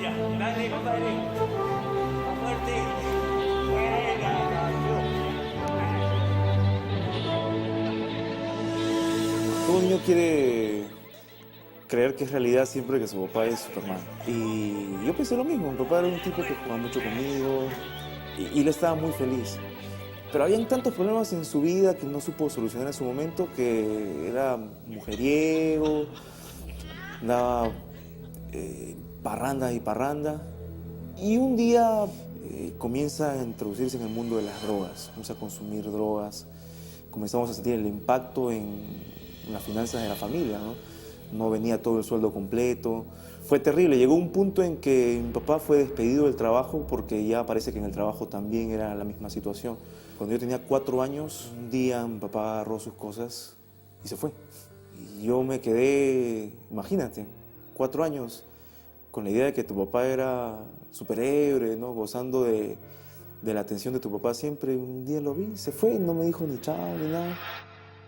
Ya, dale, compadre. Más fuerte. Buena, Todo niño quiere creer que es realidad siempre que su papá es Superman. Y yo pensé lo mismo, mi papá era un tipo que jugaba mucho conmigo y él estaba muy feliz. Pero habían tantos problemas en su vida que no supo solucionar en su momento, que era mujeriego, daba parranda y parranda. Y un día comienza a introducirse en el mundo de las drogas, comienza a consumir drogas, comenzamos a sentir el impacto en las finanzas de la familia, ¿no? No venía todo el sueldo completo. Fue terrible, llegó un punto en que mi papá fue despedido del trabajo porque ya parece que en el trabajo también era la misma situación. Cuando yo tenía 4 años, un día mi papá agarró sus cosas y se fue. Y yo me quedé, imagínate, 4 años con la idea de que tu papá era superhéroe, ¿no? Gozando de la atención de tu papá siempre. Un día lo vi, se fue, no me dijo ni chao ni nada.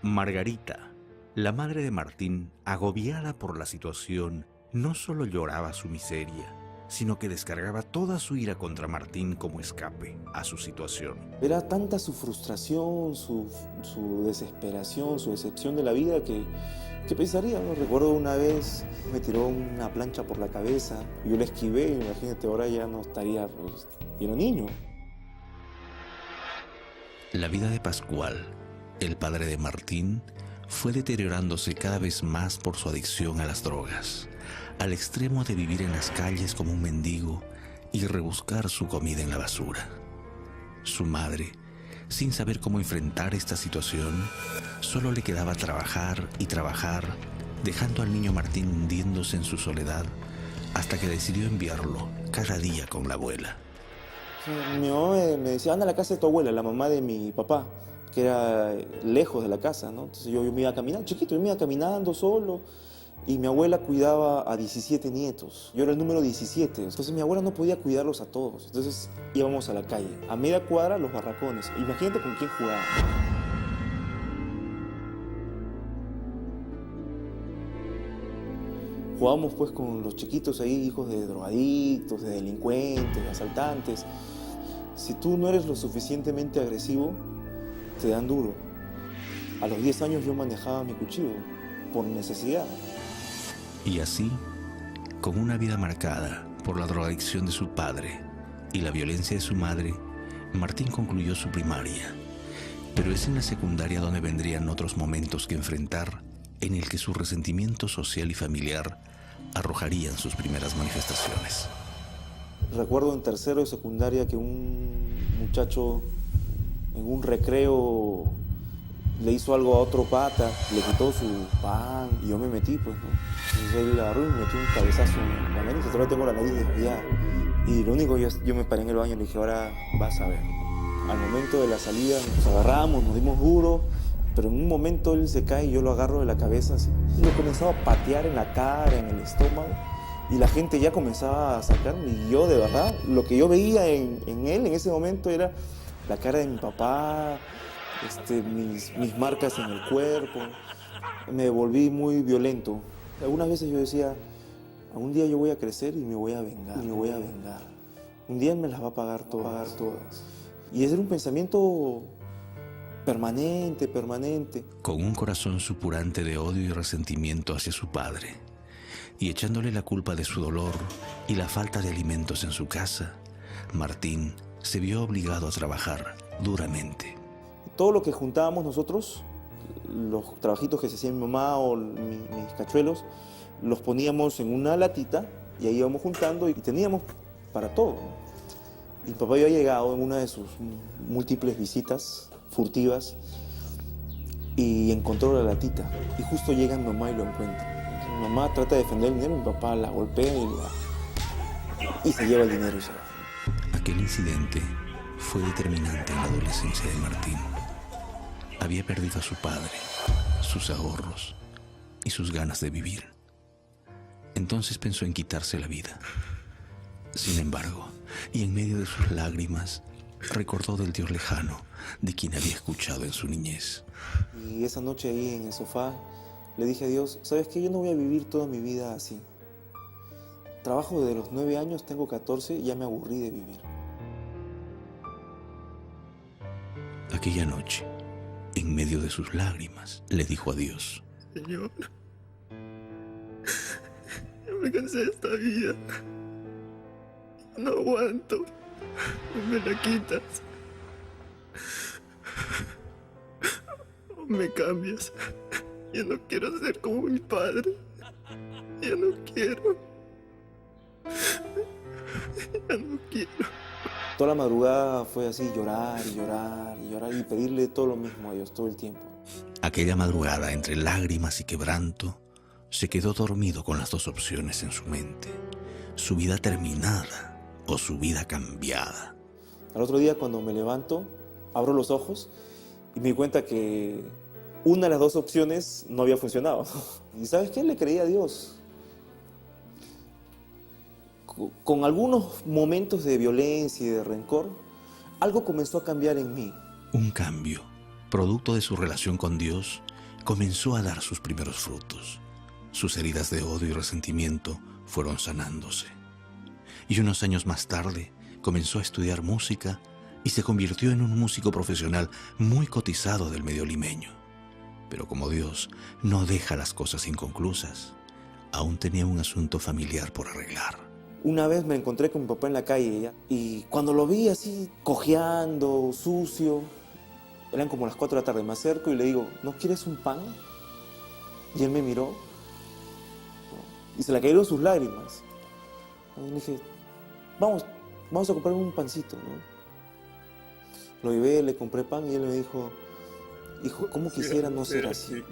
Margarita, la madre de Martín, agobiada por la situación, no solo lloraba su miseria, sino que descargaba toda su ira contra Martín como escape a su situación. Era tanta su frustración, su desesperación, su decepción de la vida que pensaría, ¿no? Recuerdo una vez me tiró una plancha por la cabeza, y yo la esquivé, imagínate, ahora ya no estaría, pues, y era niño. La vida de Pascual, el padre de Martín, fue deteriorándose cada vez más por su adicción a las drogas, al extremo de vivir en las calles como un mendigo y rebuscar su comida en la basura. Su madre, sin saber cómo enfrentar esta situación, solo le quedaba trabajar y trabajar, dejando al niño Martín hundiéndose en su soledad, hasta que decidió enviarlo cada día con la abuela. Mi mamá me decía, anda a la casa de tu abuela, la mamá de mi papá, que era lejos de la casa, ¿no? Entonces yo me iba caminando, chiquito, yo me iba caminando solo, y mi abuela cuidaba a 17 nietos. Yo era el número 17, entonces mi abuela no podía cuidarlos a todos. Entonces íbamos a la calle, a media cuadra los barracones. Imagínate con quién jugaba. Jugábamos pues con los chiquitos ahí, hijos de drogadictos, de delincuentes, de asaltantes. Si tú no eres lo suficientemente agresivo, te dan duro. A los 10 años yo manejaba mi cuchillo, por necesidad. Y así, con una vida marcada por la drogadicción de su padre y la violencia de su madre, Martín concluyó su primaria. Pero es en la secundaria donde vendrían otros momentos que enfrentar, en el que su resentimiento social y familiar arrojarían sus primeras manifestaciones. Recuerdo en tercero de secundaria que un muchacho en un recreo le hizo algo a otro pata, le quitó su pan y yo me metí, pues, ¿no? Entonces él agarró y me metió un cabezazo en la nariz, todavía tengo la nariz desviada. Y lo único, yo me paré en el baño y le dije, ahora vas a ver. Al momento de la salida nos agarramos, nos dimos duro, pero en un momento él se cae y yo lo agarro de la cabeza así. Y lo comenzaba a patear en la cara, en el estómago. Y la gente ya comenzaba a sacarme. Y yo, de verdad, lo que yo veía en él en ese momento era la cara de mi papá, mis marcas en el cuerpo. Me volví muy violento. Algunas veces yo decía, algún día yo voy a crecer y me voy a vengar, y me voy a vengar. Un día él me las va a pagar todas. Y ese era un pensamiento permanente. Con un corazón supurante de odio y resentimiento hacia su padre, y echándole la culpa de su dolor y la falta de alimentos en su casa, Martín se vio obligado a trabajar duramente. Todo lo que juntábamos nosotros, los trabajitos que se hacía mi mamá o mis cachuelos, los poníamos en una latita y ahí íbamos juntando y teníamos para todo, ¿no? Y mi papá había llegado en una de sus múltiples visitas furtivas y encontró la latita. Y justo llega mi mamá y lo encuentra. Mi mamá trata de defender el dinero, mi papá la golpea y se lleva el dinero y se va. Aquel incidente fue determinante en la adolescencia de Martín. Había perdido a su padre, sus ahorros y sus ganas de vivir. Entonces pensó en quitarse la vida. Sin embargo, y en medio de sus lágrimas, recordó del Dios lejano de quien había escuchado en su niñez. Y esa noche ahí en el sofá le dije a Dios, ¿sabes qué? Yo no voy a vivir toda mi vida así. trabajo desde los 9 años, tengo 14 y ya me aburrí de vivir. Aquella noche, en medio de sus lágrimas, le dijo a Dios: Señor, yo me cansé de esta vida. No aguanto. No me la quitas. O me cambias. Yo no quiero ser como mi padre. Ya no quiero. Ya no quiero. Toda la madrugada fue así, llorar y llorar y llorar y pedirle todo lo mismo a Dios todo el tiempo. Aquella madrugada, entre lágrimas y quebranto, se quedó dormido con las dos opciones en su mente: su vida terminada o su vida cambiada. Al otro día, cuando me levanto, abro los ojos y me di cuenta que una de las dos opciones no había funcionado. ¿Y sabes qué? Le creí a Dios. Con algunos momentos de violencia y de rencor, algo comenzó a cambiar en mí. Un cambio, producto de su relación con Dios, comenzó a dar sus primeros frutos. Sus heridas de odio y resentimiento fueron sanándose. Y unos años más tarde, comenzó a estudiar música y se convirtió en un músico profesional muy cotizado del medio limeño. Pero como Dios no deja las cosas inconclusas, aún tenía un asunto familiar por arreglar. Una vez me encontré con mi papá en la calle y cuando lo vi así cojeando, sucio, eran como las 4 de la tarde, me acerco y le digo: ¿no quieres un pan? Y él me miró y se le cayeron sus lágrimas. Y le dije: vamos a comprar un pancito, ¿no? Lo llevé, le compré pan y él me dijo: hijo, ¿cómo quisiera no ser así?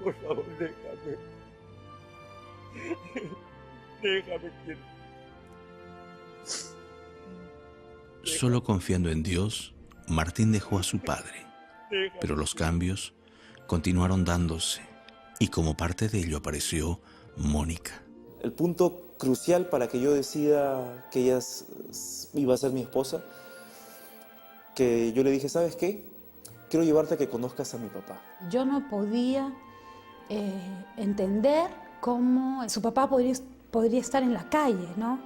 Por favor, déjame. Déjame, quiero. Solo confiando en Dios, Martín dejó a su padre, pero los cambios continuaron dándose y como parte de ello apareció Mónica. El punto crucial para que yo decida que ella iba a ser mi esposa, que yo le dije: ¿sabes qué? Quiero llevarte a que conozcas a mi papá. Yo no podía entender cómo su papá podría estar en la calle, ¿no?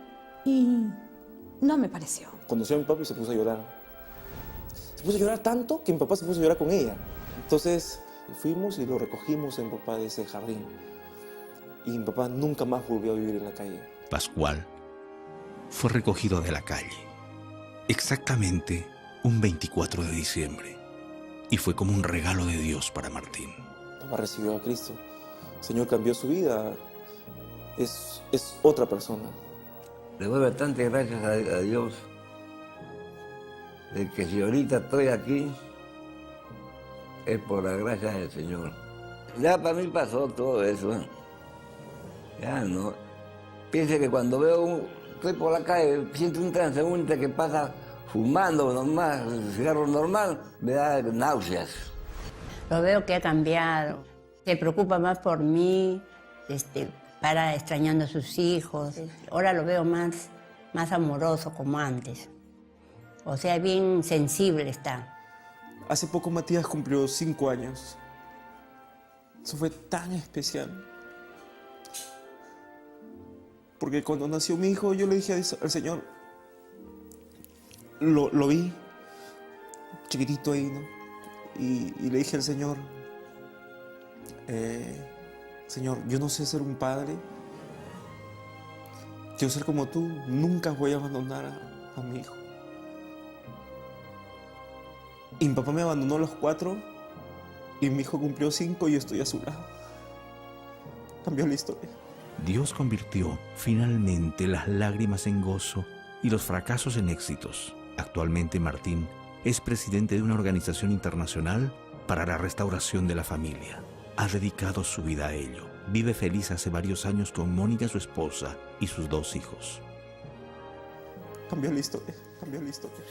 Y no me pareció. Conoció a mi papá y se puso a llorar. Se puso a llorar tanto que mi papá se puso a llorar con ella. Entonces fuimos y lo recogimos en mi papá de ese jardín. Y mi papá nunca más volvió a vivir en la calle. Pascual fue recogido de la calle, exactamente un 24 de diciembre, y fue como un regalo de Dios para Martín. Papá recibió a Cristo. El Señor cambió su vida. Es otra persona. Le doy bastante gracias a Dios de que si ahorita estoy aquí es por la gracia del Señor. Ya para mí pasó todo eso. Ya no. Piense que cuando estoy por la calle, siento un transeúnte que pasa fumando normal, cigarro normal, me da náuseas. Lo veo que ha cambiado. Se preocupa más por mí, para extrañando a sus hijos. Ahora lo veo más amoroso como antes. O sea, bien sensible está. Hace poco Matías cumplió 5 años. Eso fue tan especial. Porque cuando nació mi hijo, yo le dije al Señor, lo vi, chiquitito ahí, ¿no? Y le dije al Señor, Señor, yo no sé ser un padre, quiero ser como tú, nunca voy a abandonar a mi hijo. Y mi papá me abandonó a los 4 y mi hijo cumplió 5 y yo estoy a su lado. Cambió la historia. Dios convirtió finalmente las lágrimas en gozo y los fracasos en éxitos. Actualmente Martín es presidente de una organización internacional para la restauración de la familia. Ha dedicado su vida a ello. Vive feliz hace varios años con Mónica, su esposa, y sus 2 hijos. Cambió la historia, cambió la historia.